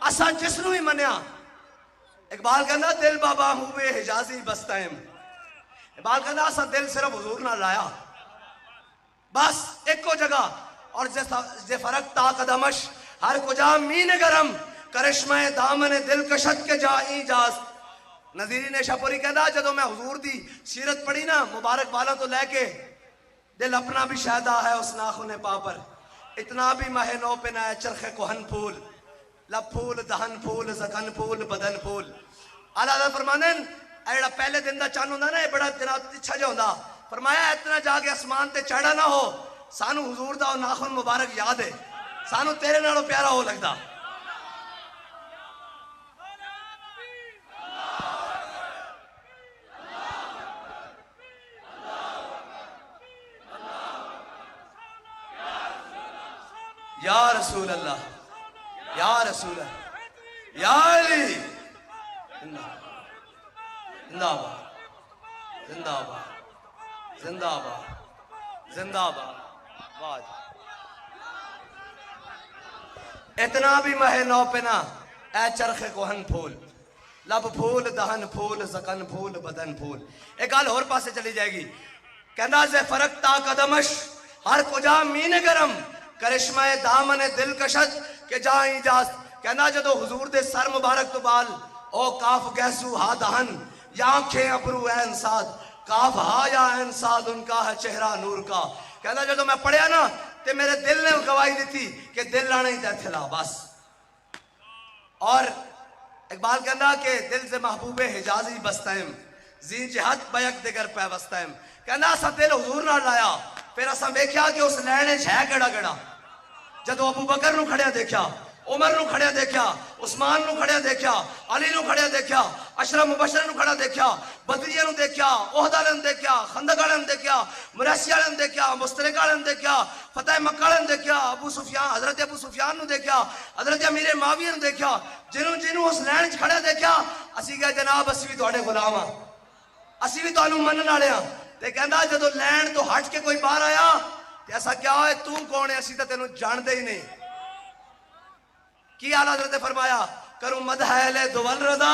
اسا جس نو ہی منیا اقبال کہندا دل بابا ہوئے حجازی بستائم اقبال کہندا اسا دل صرف حضور نہ لایا بس ایک جگہ اور جے فرق تا قدمش ہر کجا مین گرم کرشمہ دامن دل کشت کے جائی جاز نظیری نے شاپوری کہندا جدو میں حضور دی سیرت پڑھی نا مبارک والا تو لے کے دل اپنا بھی شہدہ ہے اس ناخن پا پر اتنا بھی مہ نو پہ نہ چرخ کوہن پھول لب پھول دہن پھول زکن پھول بدن پھول اعلیٰ حضرت فرماندن ایڑا پہلے دن دا چاند ہوندا نا یہ بڑا جناب اچھا جو ہوندا فرمایا اتنا جا کے اسمان تے چڑھا نہ ہو سانو حضور دا ناخن مبارک یاد ہے سانو تیرے نالوں پیارا ہو لگدا یا رسول اللہ یا رسول اللہ یا علی زندہ آباد زندہ آباد زندہ آباد زندہ آباد اتنا بھی مہ نو پہ نہ اے چرخ کوہن پھول لب پھول دہن پھول زکن پھول بدن پھول ایک گل اور پاسے چلی جائے گی کہندا زے فرق تا قدمش ہر کجا مین گرم کرشمہ دامن دل کشت کے جائیں اجاز کہنا جدو حضور دے سر مبارک تو بال او کاف گیسو ہا دہن یا آنکھیں ابرو این ساد کاف ہا یا این ساد ان کا ہے چہرہ نور کا کہنا جدو میں پڑھیا نا تے میرے دل نے گواہی دیتی کہ دل لانے ہی تھلا بس اور اقبال کہنا کہ دل سے محبوب حجازی بستائم زین جہت بیک دگر پہ بستائم کہنا سا دل حضور نہ لایا پھر اساں دیکھیا کہ اس لینے چھے کڑا کڑا جدو ابو بکر نو کھڑیا دیکھیا عمر نو کھڑیا دیکھیا عثمان نو کھڑیا دیکھیا علی نو کھڑیا دیکھیا عشرہ مبشرہ نو کھڑا دیکھیا بدریہ نو دیکھیا احد والے نو دیکھیا خندق والے نو دیکھیا مریسی والے نو دیکھیا مسترق والے نو دیکھیا فتح مکہ والے نو دیکھیا حضرت ابو سفیان نو دیکھیا حضرت امیر معاویہ نو دیکھیا جنوں اس لین وچ کھڑیا دیکھیا اسی کہا جناب اسی بھی تواڈے غلام ہاں اسی بھی تانوں منن والے ہاں تے کہندا جدو لین تو ہٹ کے کوئی باہر آیا تے ایسا کیا ہوئے تو کون ہے اسی تے تینوں جان دے ہی نہیں کی اعلیٰ حضرت نے فرمایا کروں مدح اہل دول رضا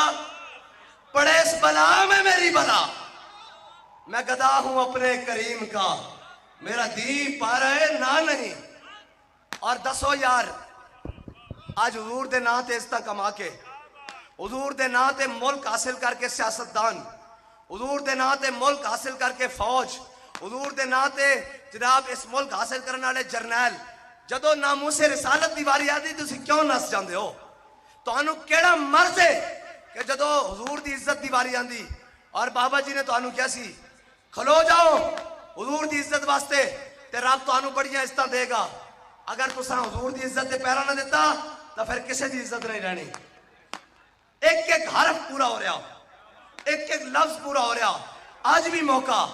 پڑے اس بلا میں میری بلا میں گدا ہوں اپنے کریم کا میرا دین پا رہے نہ نہیں اور دسو یار آج حضور دے نا تے عزتہ کما کے حضور دے نا تے ملک حاصل کر کے سیاستدان حضور دے نا تے ملک حاصل کر کے فوج حضور دے نا تے جناب اس ملک حاصل کرنے والے جرنیل جدو ناموس رسالت دی واری آدھی تسی کیوں نس جاندے ہو تو انو کیڑا مرض ہے کہ جدو حضور دی عزت دی واری آندھی اور بابا جی نے تو انو کیا سی کھلو جاؤ حضور دی عزت واسطے تے رب تو انو بڑیاں عزتاں دے گا اگر تساں حضور دی عزت دے پیرا نہ دیتا تو پھر کسے دی عزت نہیں رہنی ایک ایک حرف پورا ہو رہا ایک ایک لفظ پورا ہو رہا آج بھی موقع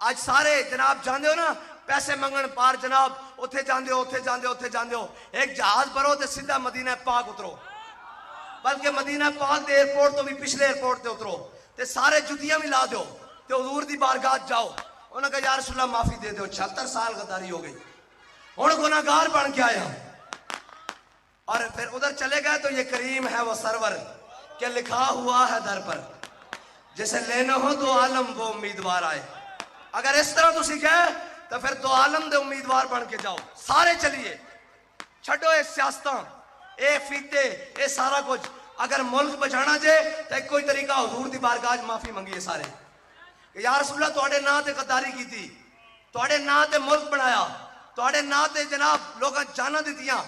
آج سارے جناب جاندے ہو نا پیسے منگن پار جناب اتھے جاندے ہو اتھے جاندے ہو اتھے جاندے ہو ایک جہاز بھرو تے سیدھا مدینہ پاک اترو بلکہ مدینہ پاک دے ایئرپورٹ تو بھی پچھلے ایئرپورٹ تے اترو تے سارے جتیاں بھی لا دیو تے حضور دی بارگاہ جاؤ انہوں نے کہا یا رسول اللہ معافی دے دیو 76 سال غداری ہو گئی ہن گناہگار بن کے آیا اور پھر ادھر چلے گئے تو یہ کریم ہے وہ سرور کہ لکھا ہوا ہے در پر جسے لینا ہو تو عالم وہ امیدوار آئے اگر اس طرح تو سیکھے تو پھر دو عالم دے امیدوار بن کے جاؤ سارے چلیے چھڑو اے سیاستاں اے فیتے اے سارا کچھ اگر ملک بچانا جائے تو ایک کوئی طریقہ حضور دی بارگاہ معافی منگیے سارے کہ یا رسول اللہ توڑے نا تے غداری کی تھی توڑے نا تے ملک بنایا توڑے نا تے جناب لوگاں جانا دیتیاں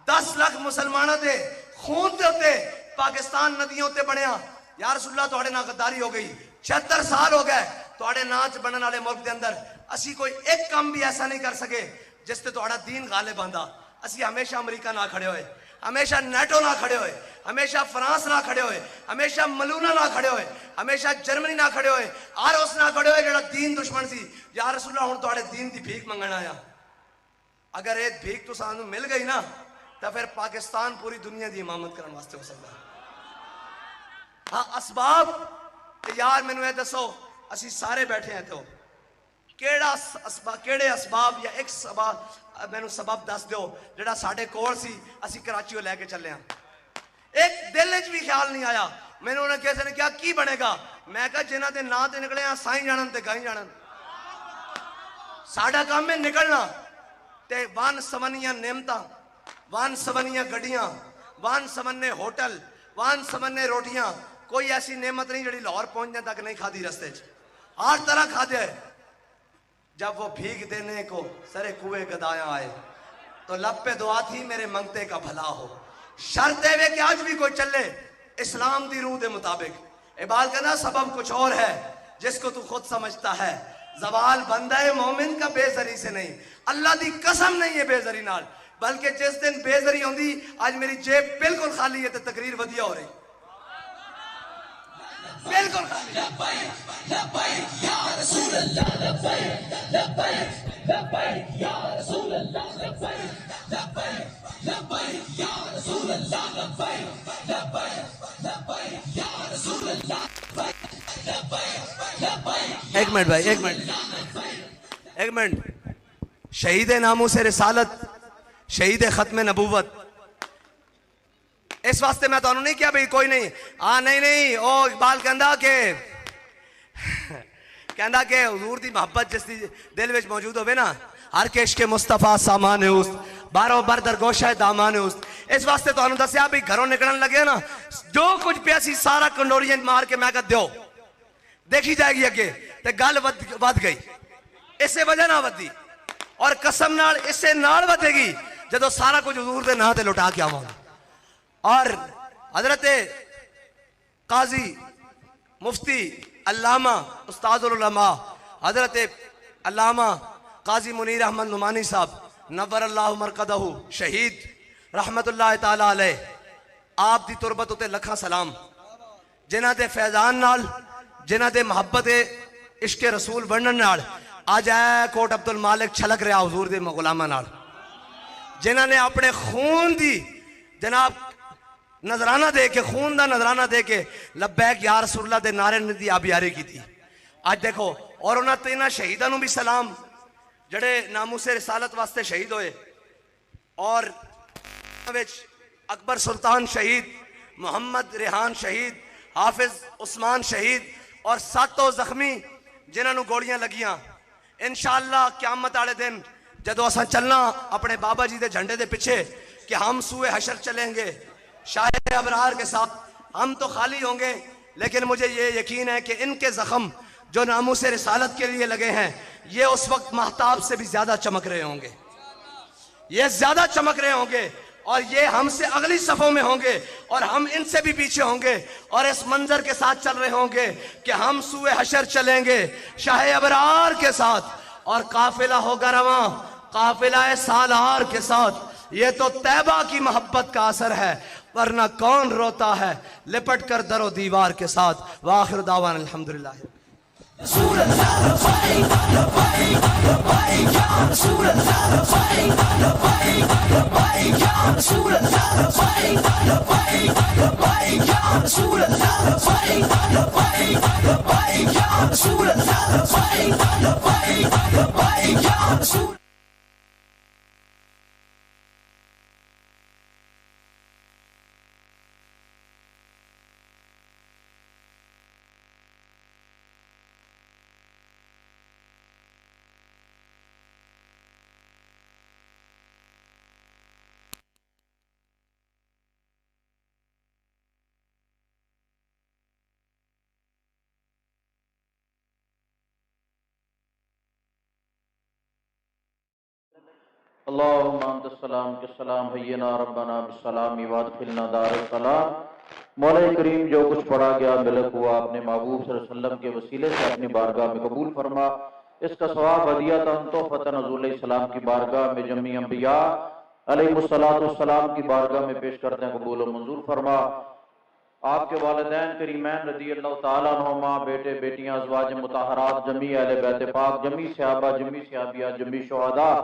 10 لاکھ مسلمانہ دے خون تے ہوتے پاکستان ندیوں تے بنیا یا رسول اللہ توڑے نا غداری ہو گئی 76 سال ہو گئے توڑے ناچ بنن والے ملک دے اندر اسی کوئی ایک کام بھی ایسا نہیں کر سکے جس تے توڑا دین غالب آندا اسی ہمیشہ امریکہ نہ کھڑے ہوئے ہمیشہ نیٹو نہ کھڑے ہوئے ہمیشہ فرانس نہ کھڑے ہوئے ہمیشہ ملونہ نہ کھڑے ہوئے ہمیشہ جرمنی نہ کھڑے ہوئے آروس نہ کھڑے ہوئے جڑا دین دشمن سی یا رسول اللہ ہن توڑے دین دی بھیک منگن آیا اگر ایک بھیک تو سانو مل گئی نا تو پھر پاکستان پوری دنیا دی امامت کرنے واسطے ہو سکتا ہے ہاں اسباب کہ یار میں نے دسو اسی سارے بیٹھے ہیں تو کیڑے اسباب یا ایک سبب میں نے سبب دس دیو جڑا ساڑھے کول سی اسی کراچیوں لے کے چلے ہیں ایک دل وچ بھی خیال نہیں آیا. میں نے کسی نے کیا کی بنے گا؟ میں کہا جنہ دے نا تے نکلے ہیں سائیں جانن تے گائیں جانن. ساڈا کام ہے نکلنا تے وان سمنیاں نعمتاں، وان سمنیاں گڈیاں، وان سمنے ہوٹل، وان سمنے روٹیاں. کوئی ایسی نعمت نہیں جڑی لاہور پہنچنے تک نہیں کھادی رستے چ، ہر طرح کھادے ہے. جب وہ بھیگ دینے کو سرے کوئے گدایاں آئے تو لب پہ دعا تھی میرے منگتے کا بھلا ہو. شرط ہے کہ آج بھی کوئی چلے اسلام دی روح دے مطابق. اقبال کہنا سبب کچھ اور ہے جس کو تو خود سمجھتا ہے، زوال بندہ مومن کا بے زری سے نہیں. اللہ دی قسم نہیں ہے بے زری نال، بلکہ جس دن بے زری ہوندی آج میری جیب بالکل خالی ہے تو تقریر ودیا ہو رہی بالکل خالی. لبیک یا رسول اللہ، لبیک لبیک لبیک یا رسول اللہ، لبیک لبیک لبیک یا رسول اللہ، لبیک لبیک لبیک یا رسول اللہ، لبیک لبیک. ایک منٹ بھائی، ایک منٹ. شہید ناموس رسالت، شہید ختم نبوت. اس واسطے میں تو انہوں نہیں کیا بھئی کوئی نہیں نہیں او اقبال کہندا کہ حضور دی محبت جس دی دل وچ موجود ہوئے نا، ہر کے عشق مصطفیٰ سامان است، بارو بر در گوشہ دامان است. اس واسطے تو انہوں دسیا بھئی گھروں نکلن لگے نا جو کچھ پیاسی سارا کنڈوریاں مار کے میں کہا دیو دیکھی جائے گی اگے. تے گل ود گئی اسے وجہ نہ ودی، اور قسم نال اسے نال ودے گی جدو سارا کچھ حضور دے نام تے لٹا کے آواں. اور حضرت قاضی مفتی علامہ استاد العلماء حضرت علامہ قاضی منیر احمد نعمانی صاحب نور اللہ مرقدہ شہید رحمت اللہ تعالیٰ علیہ، آپ دی تربت اتے لکھاں سلام. جنہ دے فیضان نال، جنہ دے محبت عشق رسول بنن نال آج اے کوٹ عبد المالک چھلک رہا حضور دے غلاماں نال. جنہ نے اپنے خون دی جناب نظرانہ دے کے، خون دا نظرانہ دے کے لبیک یا رسول اللہ دے نعرے دی آبیاری کی تھی. آج دیکھو اور انہاں تیناں شہیدانوں بھی سلام جڑے ناموس رسالت واسطے شہید ہوئے. اور اکبر سلطان شہید، محمد ریحان شہید، حافظ عثمان شہید، اور ساتوں زخمی جنہاں نو گوڑیاں لگیاں. انشاءاللہ قیامت والے دن جدو اساں چلنا اپنے بابا جی دے جھنڈے دے پیچھے کہ ہم سوئے حشر چلیں گے شاہ ابرار کے ساتھ، ہم تو خالی ہوں گے، لیکن مجھے یہ یقین ہے کہ ان کے زخم جو ناموس رسالت کے لیے لگے ہیں یہ اس وقت مہتاب سے بھی زیادہ چمک رہے ہوں گے، یہ زیادہ چمک رہے ہوں گے، اور یہ ہم سے اگلی صفوں میں ہوں گے اور ہم ان سے بھی پیچھے ہوں گے، اور اس منظر کے ساتھ چل رہے ہوں گے کہ ہم سوئے حشر چلیں گے شاہ ابرار کے ساتھ، اور قافلہ ہوگا رواں قافلہ سالار کے ساتھ. یہ تو طیبہ کی محبت کا اثر ہے، ورنہ کون روتا ہے لپٹ کر در و دیوار کے ساتھ. وآخر دعوانا الحمدللہ. رسول اللہ لبیک لبیک لبیک یا رسول اللہ لبیک لبیک لبیک یا رسول اللہ لبیک لبیک لبیک یا رسول اللہ لبیک لبیک لبیک یا رسول اللہ لبیک لبیک لبیک یا رسول. اللہم انت السلام کے السلام حینا ربنا بالسلام وادخلنا دار السلام. مولا کریم جو کچھ پڑھا گیا ملک ہوا اپنے محبوب صلی اللہ علیہ وسلم کے وسیلے سے اپنی بارگاہ میں قبول فرما. اس کا ثواب ہدیۃ تحفۃ حضور علیہ السلام کی بارگاہ میں جمیع انبیاء علیہ السلام کی بارگاہ میں پیش کرتے ہیں، قبول و منظور فرما. آپ کے والدین کریمین رضی اللہ تعالیٰ عنہما، بیٹے بیٹیاں ازواج مطہرات، جمیع اہل بیت پاک، جمیع صحابہ، جمیع صحابیات، جمیع شہداء،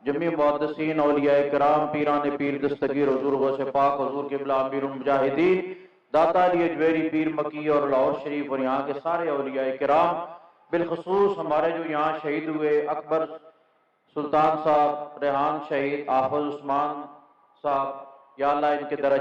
جمیع محدثین، اولیاء کرام، پیران پیر دستگیر، حضور غوث پاک، حضور قبلہ امیر المجاہدین داتا علی اجویری پیر مکی اور لاہور شریف، اور یہاں کے سارے اولیاء کرام، بالخصوص ہمارے جو یہاں شہید ہوئے اکبر سلطان صاحب، ریحان شہید، حافظ عثمان صاحب، یا اللہ ان کے درجات